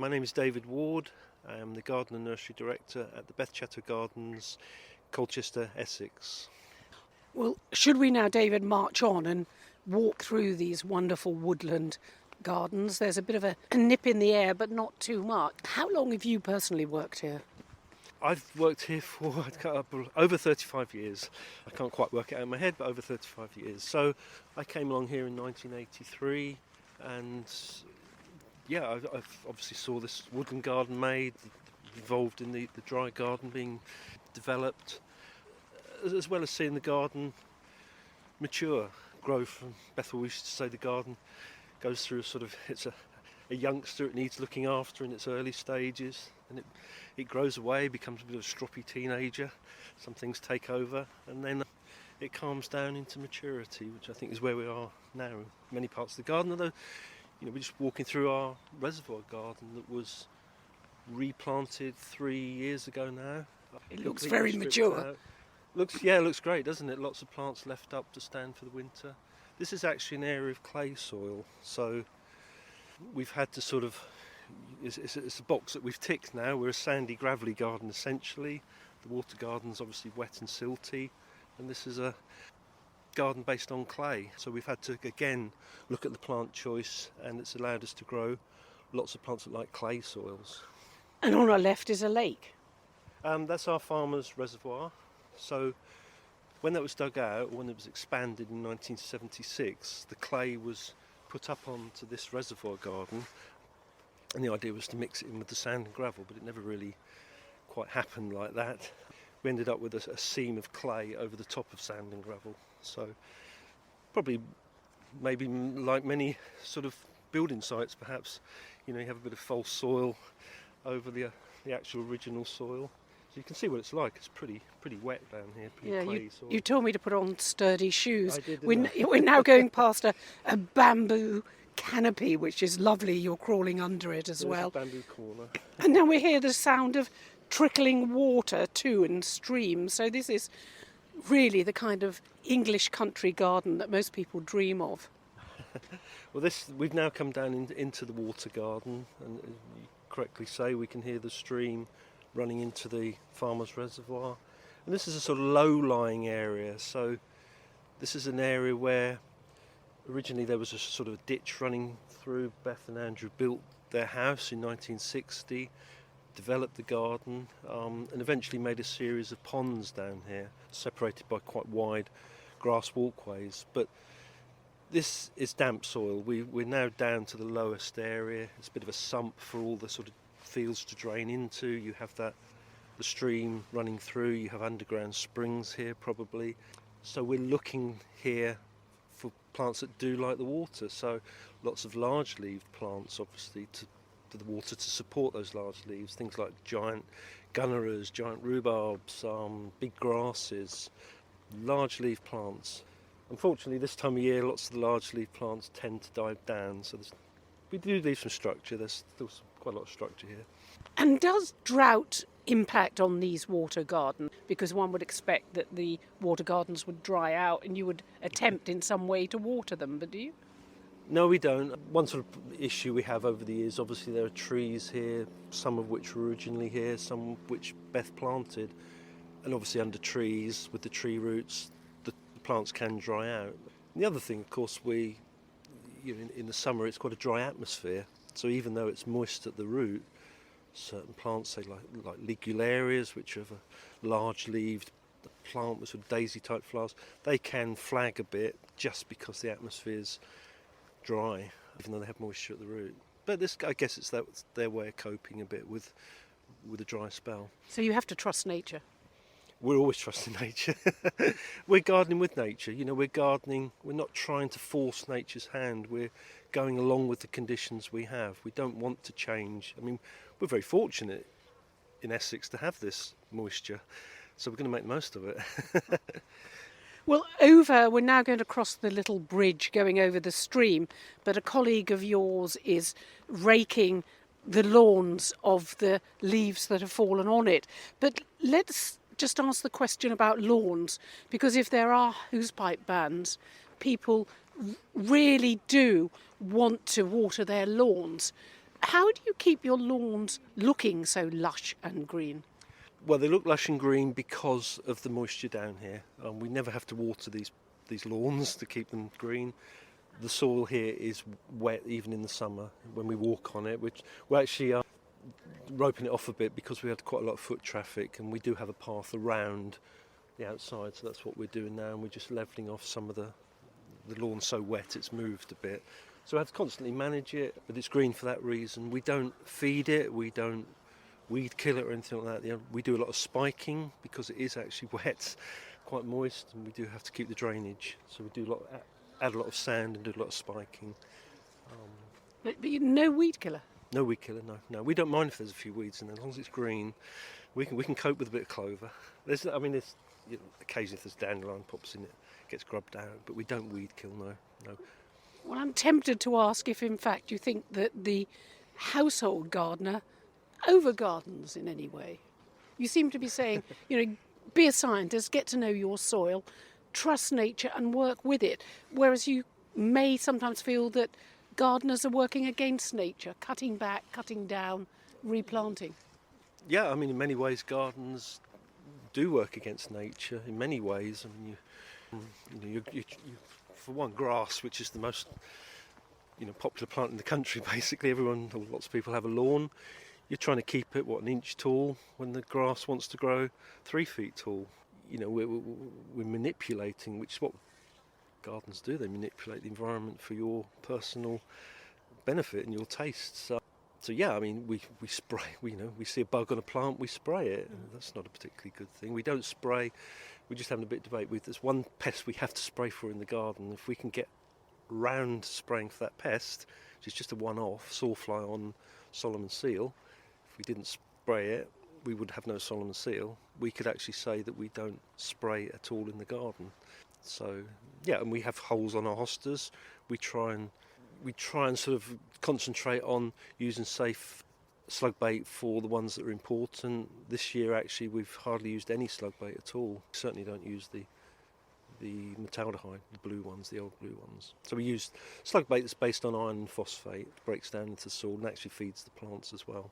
My name is David Ward. I am the Garden and Nursery Director at the Beth Chatto Gardens, Colchester, Essex. Well, should we now, David, march on and walk through these wonderful woodland gardens? There's a bit of a nip in the air, but not too much. How long have you personally worked here? I've worked here for over 35 years. I can't quite work it out in my head, but over 35 years. So I came along here in 1983 and I've obviously saw this woodland garden made, involved in the dry garden being developed, as well as seeing the garden mature, grow from. Beth always used to say the garden goes through it's a youngster, it needs looking after in its early stages, and it grows away, becomes a bit of a stroppy teenager, some things take over, and then it calms down into maturity, which I think is where we are now in many parts of the garden, although we're just walking through our reservoir garden that was replanted 3 years ago now. It looks very mature. Looks great, doesn't it? Lots of plants left up to stand for the winter. This is actually an area of clay soil, so we've had to it's a box that we've ticked now. We're a sandy, gravelly garden essentially. The water garden's obviously wet and silty, and this is a garden based on clay. So we've had to, again, look at the plant choice, and it's allowed us to grow lots of plants that like clay soils. And on our left is a lake. That's our farmer's reservoir. So when that was dug out, when it was expanded in 1976, the clay was put up onto this reservoir garden, and the idea was to mix it in with the sand and gravel, but it never really quite happened like that. We ended up with a seam of clay over the top of sand and gravel. So probably, maybe like many sort of building sites, perhaps, you have a bit of false soil over the actual original soil. So you can see what it's like. It's pretty wet down here, pretty clay soil. You told me to put on sturdy shoes. I did, We're now going past a bamboo canopy, which is lovely. You're crawling under it as well. There's a bamboo corner. And now we hear the sound of trickling water too, and streams. So this is really the kind of English country garden that most people dream of. Well, we've now come down into the water garden, and you correctly say we can hear the stream running into the farmer's reservoir. And this is a sort of low-lying area, so this is an area where originally there was a sort of ditch running through. Beth and Andrew built their house in 1960, developed the garden, and eventually made a series of ponds down here, separated by quite wide grass walkways. But this is damp soil. We're now down to the lowest area. It's a bit of a sump for all the sort of fields to drain into. You have the stream running through, you have underground springs here probably. So we're looking here for plants that do like the water. So lots of large-leaved plants, obviously, to the water to support those large leaves, things like giant gunneras, giant rhubarbs, big grasses, large leaf plants. Unfortunately, this time of year, lots of the large leaf plants tend to die down, so we do leave some structure. There's still quite a lot of structure here. And does drought impact on these water gardens? Because one would expect that the water gardens would dry out and you would attempt in some way to water them, but do you? No, we don't. One sort of issue we have over the years, obviously there are trees here, some of which were originally here, some which Beth planted. And obviously under trees, with the tree roots, the plants can dry out. And the other thing, of course, in the summer it's quite a dry atmosphere. So even though it's moist at the root, certain plants, say like ligularias, which have a large-leaved plant with sort of daisy-type flowers, they can flag a bit just because the atmosphere's dry, even though they have moisture at the root. But I guess it's their way of coping a bit with a dry spell. So you have to trust nature. We're always trusting nature. We're gardening with nature. We're gardening. We're not trying to force nature's hand. We're going along with the conditions we have. We don't want to change. I mean, we're very fortunate in Essex to have this moisture, so we're going to make the most of it. Well, we're now going to cross the little bridge going over the stream, but a colleague of yours is raking the lawns of the leaves that have fallen on it. But let's just ask the question about lawns, because if there are hosepipe bans, people really do want to water their lawns. How do you keep your lawns looking so lush and green? Well, they look lush and green because of the moisture down here. We never have to water these lawns to keep them green. The soil here is wet even in the summer when we walk on it, which we're actually roping it off a bit because we had quite a lot of foot traffic, and we do have a path around the outside, so that's what we're doing now, and we're just levelling off some of the lawn's so wet it's moved a bit. So I have to constantly manage it, but it's green for that reason. We don't feed it, we don't weed kill it or anything like that. We do a lot of spiking because it is actually wet, quite moist, and we do have to keep the drainage. So we do add a lot of sand and do a lot of spiking. But no weed killer? No weed killer, no. We don't mind if there's a few weeds in there, as long as it's green. We can cope with a bit of clover. There's occasionally if there's dandelion pops in it gets grubbed out, but we don't weed kill, no. Well, I'm tempted to ask if in fact you think that the household gardener over-gardens in any way. You seem to be saying, be a scientist, get to know your soil, trust nature and work with it, whereas you may sometimes feel that gardeners are working against nature, cutting back, cutting down, replanting. Yeah, in many ways gardens do work against nature, in many ways. You for one, grass, which is the most popular plant in the country, basically lots of people have a lawn. You're trying to keep it, an inch tall, when the grass wants to grow 3 feet tall. We're manipulating, which is what gardens do. They manipulate the environment for your personal benefit and your tastes. So yeah, we spray. We see a bug on a plant, we spray it. That's not a particularly good thing. We don't spray. We're just having a bit of debate with. There's one pest we have to spray for in the garden. If we can get round spraying for that pest, which is just a one-off, sawfly on Solomon seal. If we didn't spray it, we would have no Solomon seal. We could actually say that we don't spray at all in the garden. So yeah, and we have holes on our hostas. We try and sort of concentrate on using safe slug bait for the ones that are important. This year actually we've hardly used any slug bait at all. We certainly don't use the metaldehyde, the blue ones, the old blue ones. So we use slug bait that's based on iron and phosphate, breaks down into the soil and actually feeds the plants as well.